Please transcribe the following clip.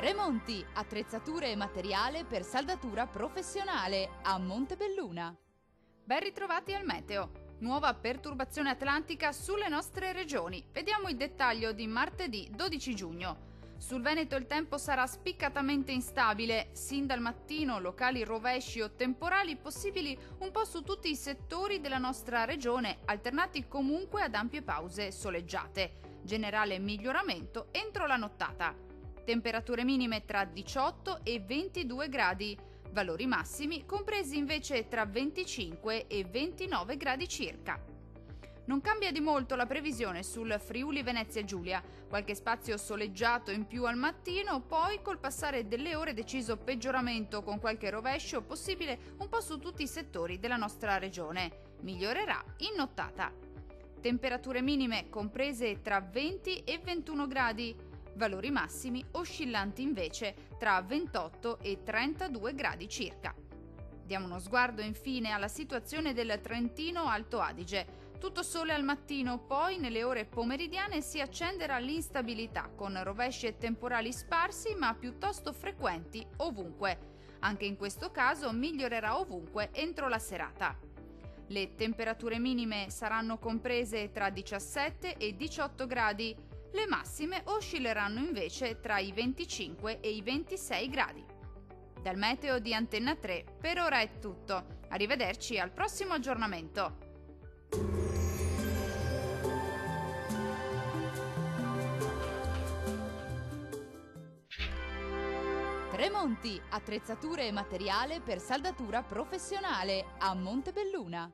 Tremonti, attrezzature e materiale per saldatura professionale a Montebelluna. Ben ritrovati al meteo. Nuova perturbazione atlantica sulle nostre regioni. Vediamo il dettaglio di martedì 12 giugno. Sul Veneto il tempo sarà spiccatamente instabile, sin dal mattino locali rovesci o temporali possibili un po' su tutti i settori della nostra regione, alternati comunque ad ampie pause soleggiate. Generale miglioramento entro la nottata. Temperature minime tra 18 e 22 gradi, valori massimi compresi invece tra 25 e 29 gradi circa. Non cambia di molto la previsione sul Friuli Venezia Giulia, qualche spazio soleggiato in più al mattino, poi col passare delle ore deciso peggioramento con qualche rovescio possibile un po' su tutti i settori della nostra regione. Migliorerà in nottata. Temperature minime comprese tra 20 e 21 gradi, valori massimi oscillanti invece tra 28 e 32 gradi circa. Diamo uno sguardo infine alla situazione del Trentino Alto Adige. Tutto sole al mattino, poi nelle ore pomeridiane si accenderà l'instabilità con rovesci e temporali sparsi ma piuttosto frequenti ovunque. Anche in questo caso migliorerà ovunque entro la serata. Le temperature minime saranno comprese tra 17 e 18 gradi. Le massime oscilleranno invece tra i 25 e i 26 gradi. Dal meteo di Antenna 3 per ora è tutto. Arrivederci al prossimo aggiornamento. Tremonti, attrezzature e materiale per saldatura professionale a Montebelluna.